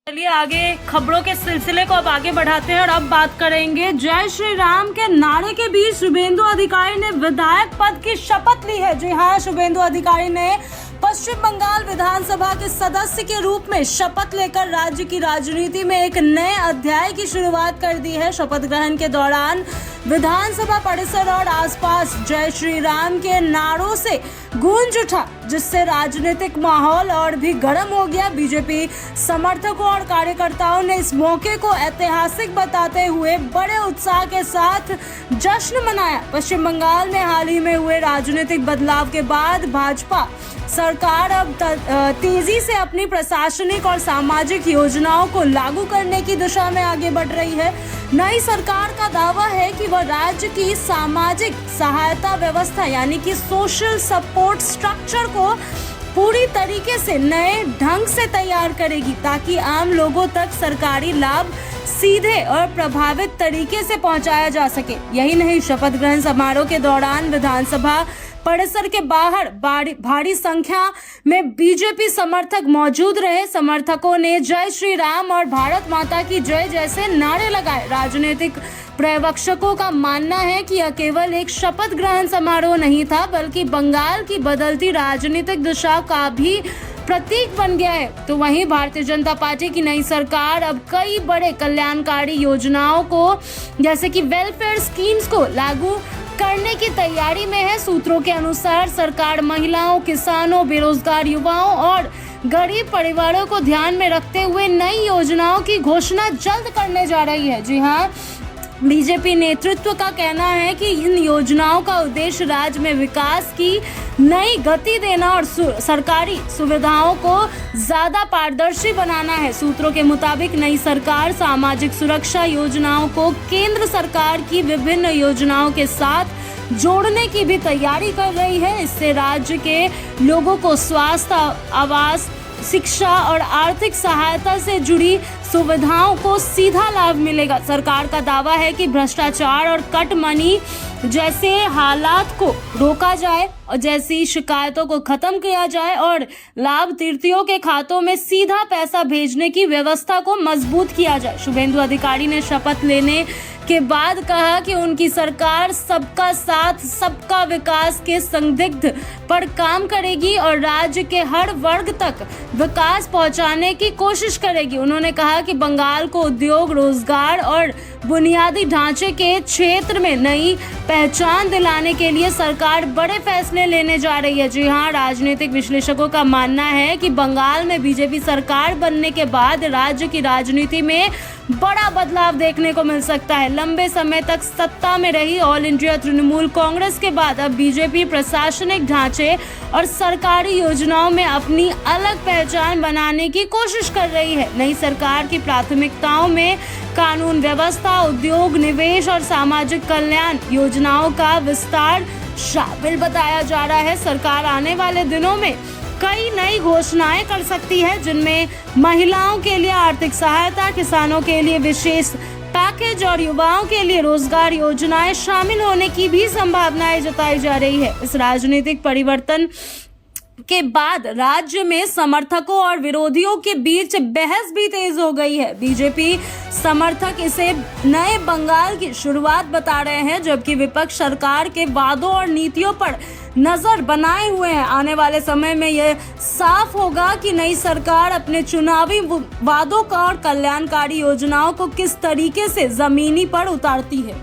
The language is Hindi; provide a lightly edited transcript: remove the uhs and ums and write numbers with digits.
चलिए आगे खबरों के सिलसिले को अब आगे बढ़ाते हैं और अब बात करेंगे जय श्री राम के नारे के बीच शुभेंदु अधिकारी ने विधायक पद की शपथ ली है। जी हाँ, शुभेंदु अधिकारी ने पश्चिम बंगाल विधानसभा के सदस्य के रूप में शपथ लेकर राज्य की राजनीति में एक नए अध्याय की शुरुआत कर दी है। शपथ ग्रहण के दौरान विधानसभा परिसर और आसपास जय श्री राम के नारों से गूंज उठा, जिससे राजनीतिक माहौल और भी गर्म हो गया। बीजेपी समर्थकों और कार्यकर्ताओं ने इस मौके को ऐतिहासिक बताते हुए बड़े उत्साह के साथ जश्न मनाया। पश्चिम बंगाल में हाल ही में हुए राजनीतिक बदलाव के बाद भाजपा सरकार अब तेजी से अपनी प्रशासनिक और सामाजिक योजनाओं को लागू करने की दिशा में आगे बढ़ रही है। नई सरकार का दावा है कि वह राज्य की सामाजिक सहायता व्यवस्था यानी कि सोशल सपोर्ट स्ट्रक्चर को पूरी तरीके से नए ढंग से तैयार करेगी, ताकि आम लोगों तक सरकारी लाभ सीधे और प्रभावित तरीके से पहुंचाया जा सके। यही नहीं, शपथ ग्रहण समारोह के दौरान विधानसभा परिसर के बाहर भारी संख्या में बीजेपी समर्थक मौजूद रहे। समर्थकों ने जय श्री राम और भारत माता की जय जैसे नारे लगाए। राजनीतिक पर्यवेक्षकों का मानना है कि यह केवल एक शपथ ग्रहण समारोह नहीं था, बल्कि बंगाल की बदलती राजनीतिक दिशा का भी प्रतीक बन गया है। तो वहीं भारतीय जनता पार्टी की नई सरकार अब कई बड़े कल्याणकारी योजनाओं को जैसे कि वेलफेयर स्कीम्स को लागू करने की तैयारी में है। सूत्रों के अनुसार सरकार महिलाओं, किसानों, बेरोजगार युवाओं और गरीब परिवारों को ध्यान में रखते हुए नई योजनाओं की घोषणा जल्द करने जा रही है। जी हाँ, बीजेपी नेतृत्व का कहना है कि इन योजनाओं का उद्देश्य राज्य में विकास की नई गति देना और सरकारी सुविधाओं को ज्यादा पारदर्शी बनाना है। सूत्रों के मुताबिक नई सरकार सामाजिक सुरक्षा योजनाओं को केंद्र सरकार की विभिन्न योजनाओं के साथ जोड़ने की भी तैयारी कर रही है। इससे राज्य के लोगों को स्वास्थ्य, आवास, शिक्षा और आर्थिक सहायता से जुड़ी सुविधाओं को सीधा लाभ मिलेगा। सरकार का दावा है कि भ्रष्टाचार और कट मनी जैसे हालात को रोका जाए और जैसी शिकायतों को खत्म किया जाए और लाभार्थियों के खातों में सीधा पैसा भेजने की व्यवस्था को मजबूत किया जाए। शुभेंदु अधिकारी ने शपथ लेने के बाद कहा कि उनकी सरकार सबका साथ सबका विकास के संदिग्ध पर काम करेगी और राज्य के हर वर्ग तक विकास पहुंचाने की कोशिश करेगी। उन्होंने कहा कि बंगाल को उद्योग, रोजगार और बुनियादी ढांचे के क्षेत्र में नई पहचान दिलाने के लिए सरकार बड़े फैसले लेने जा रही है। जी हाँ, राजनीतिक विश्लेषकों का मानना है कि बंगाल में बीजेपी सरकार बनने के बाद राज्य की राजनीति में बड़ा बदलाव देखने को मिल सकता है। लंबे समय तक सत्ता में रही ऑल इंडिया तृणमूल कांग्रेस के बाद अब बीजेपी प्रशासनिक ढांचे और सरकारी योजनाओं में अपनी अलग पहचान बनाने की कोशिश कर रही है। नई सरकार की प्राथमिकताओं में कानून व्यवस्था, उद्योग, निवेश और सामाजिक कल्याण योजनाओं का विस्तार शामिल बताया जा रहा है। सरकार आने वाले दिनों में कई नई घोषणाएं कर सकती है, जिनमें महिलाओं के लिए आर्थिक सहायता, किसानों के लिए विशेष पैकेज और युवाओं के लिए रोजगार योजनाएं शामिल होने की भी संभावनाएं जताई जा रही है। इस राजनीतिक परिवर्तन के बाद राज्य में समर्थकों और विरोधियों के बीच बहस भी तेज हो गई है। बीजेपी समर्थक इसे नए बंगाल की शुरुआत बता रहे हैं, जबकि विपक्ष सरकार के वादों और नीतियों पर नजर बनाए हुए हैं। आने वाले समय में यह साफ होगा कि नई सरकार अपने चुनावी वादों का और कल्याणकारी योजनाओं को किस तरीके से जमीनी पर उतारती है।